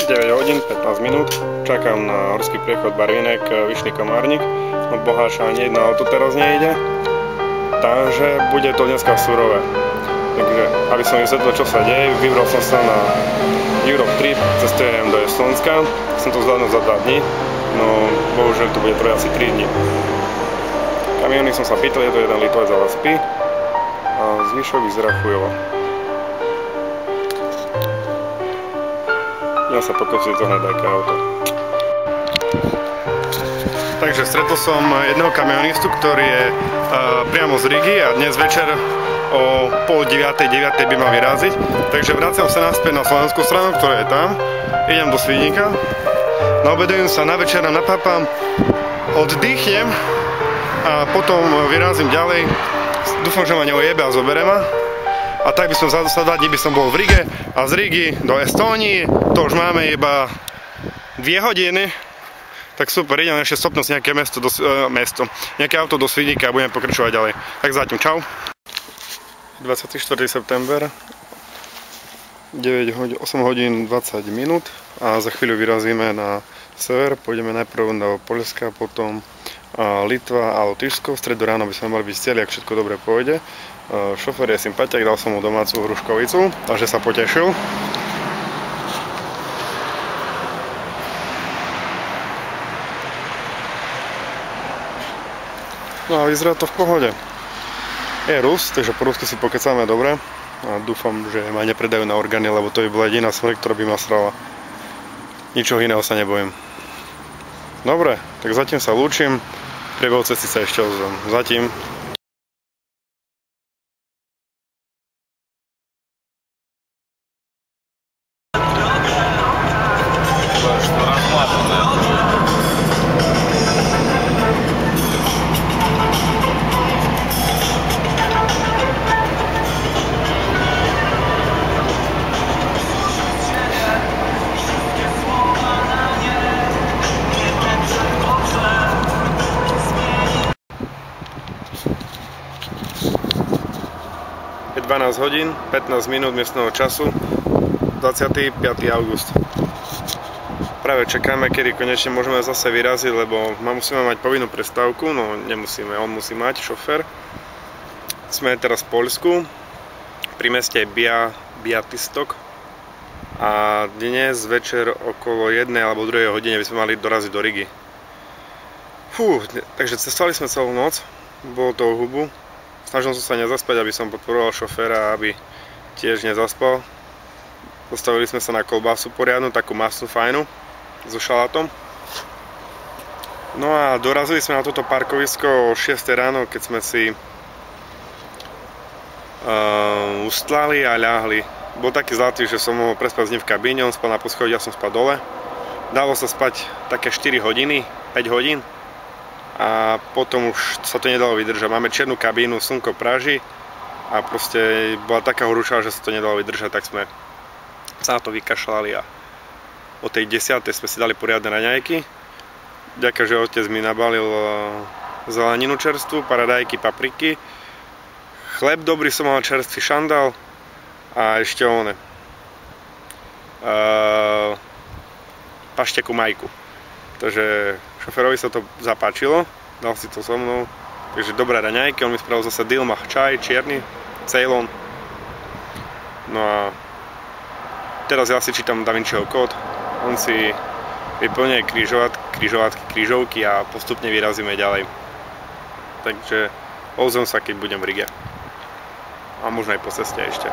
9 hodín, 15 minút, čakám na horský priechod Barvinek, Vyšný Komárnik, no Boháša ani jedno auto teraz nejde, takže bude to dneska surové. Takže, aby som vysvetlil, čo sa deje, vybral som sa na Europe Trip, cestujem do Estónska, som to zvládol za 2 dní, no bohužiaľ to bude trvať asi 3 dní. Kamiony som sa pýtal, je to jeden Litovec a spí a zvyšok vyzerá chujovo. Ja sa pokúsim to hneď aké auto. Takže stretol som jedného kamionistu, ktorý je priamo z Rigy a dnes večer o 8:30, 9:00 by mal vyraziť. Takže vraciam sa naspäť na slovenskú stranu, ktorá je tam. Idem do Svidníka, naobedujem sa, na večer napápam, oddychnem a potom vyrazím ďalej. Dúfam, že ma neojebe a zobere ma. A tak by som za 2 dní by som bol v Rige a z Rigy do Estónie, to už máme iba 2 hodiny. Tak super, idem ešte stopnúť nejaké nejaké auto do Svidníka a budeme pokračovať ďalej. Tak zatím, čau. 24. september, 8 hodín 20 minút a za chvíľu vyrazíme na sever, pôjdeme najprv do Poľska, potom Litva a Lotyšsko. V stredu ráno by sme mali byť cieli, ak všetko dobre pôjde. Šofér je sympatiak, dal som mu domácu hruškovicu, takže sa potešil. No a vyzerá to v pohode. Je Rus, takže po rusky si pokecáme dobre a dúfam, že ma nepredajú na orgány, lebo to by bola jediná smrť, ktorá by ma srala. Ničoho iného sa nebojím. Dobre, tak zatím sa lúčim, priebehu cesty sa ešte ozvem. Zatím. Je 12 hodín, 15 minút miestneho času, 25. august. Práve čakáme, kedy konečne môžeme zase vyraziť, lebo musíme mať povinnú prestávku, no nemusíme, on musí mať, šofér. Sme teraz v Poľsku, pri meste Białystok a dnes večer okolo 1 alebo 2 hodine by sme mali doraziť do Rigy. Takže cestovali sme celú noc, bolo to o hubu. Snažil som sa nezaspať, aby som podporoval šoféra, aby tiež nezaspal. Postavili sme sa na kolbásu poriadnu, takú masnú fajnu, so šalátom. No a dorazili sme na toto parkovisko o 6 ráno, keď sme si ustlali a ľahli. Bol taký zlatý, že som mohol prespať s ním v kabíne, on spal na poschodí, ja som spal dole. Dalo sa spať také 4 hodiny, 5 hodín. A potom už sa to nedalo vydržať. Máme čiernu kabínu, slnko praží a proste bola taká horúčava, že sa to nedalo vydržať, tak sme sa na to vykašľali a o tej 10. sme si dali poriadne raňajky. Ďakujem, že otec mi nabalil zeleninu čerstvu, paradajky, papriky. Chleb dobrý som mal, čerstvý šandál a ešte pašteku majku. Takže šoférovi sa to zapáčilo, dal si to so mnou, takže dobré raňajky, on mi spravil zase dilmah čaj, čierny, Ceylon. No a teraz ja si čítam Da Vinciho kód, on si vyplňuje križovky a postupne vyrazíme ďalej. Takže ozvem sa, keď budem v Rige. A možno aj po ceste ešte.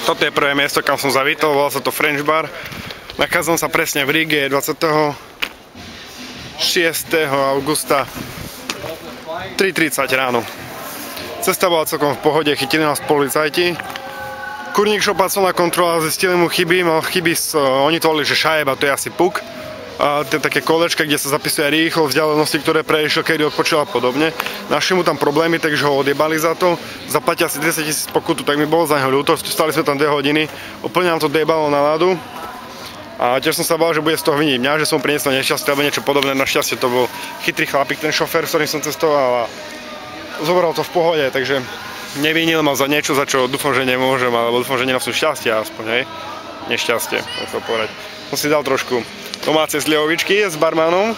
Toto je prvé miesto, kam som zavítol, volá sa to French Bar. Nachádzam sa presne v Rige 26. augusta 3:30 ráno. Cesta bola celkom v pohode, chytili nás policajti. Kurník šla pracovná kontrola, zistili mu chyby, mal chyby, oni to volili, že šajeba, to je asi puk. A to je také kolečka, kde sa zapisuje rýchlo vzdialenosti, ktoré prešiel, kedy odpočil a podobne. Našli mu tam problémy, takže ho odjebali za to. Zaplatia asi 10 000 pokutu, tak mi bolo za neho ľúto. Stali sme tam 2 hodiny, úplne nám to debalo náladu. A tiež som sa bál, že bude z toho viniť mňa, že som priniesol nešťastie alebo niečo podobné. Našťastie to bol chytrý chlapík, ten šofér, s ktorým som cestoval a zobral to v pohode, takže nevinil ma za niečo, za čo dúfam, že nemôžem, alebo dúfam, že nenosím šťastie aspoň, hej. Nešťastie, chcel povedať. Som si dal trošku domáce slivovičky s barmanom.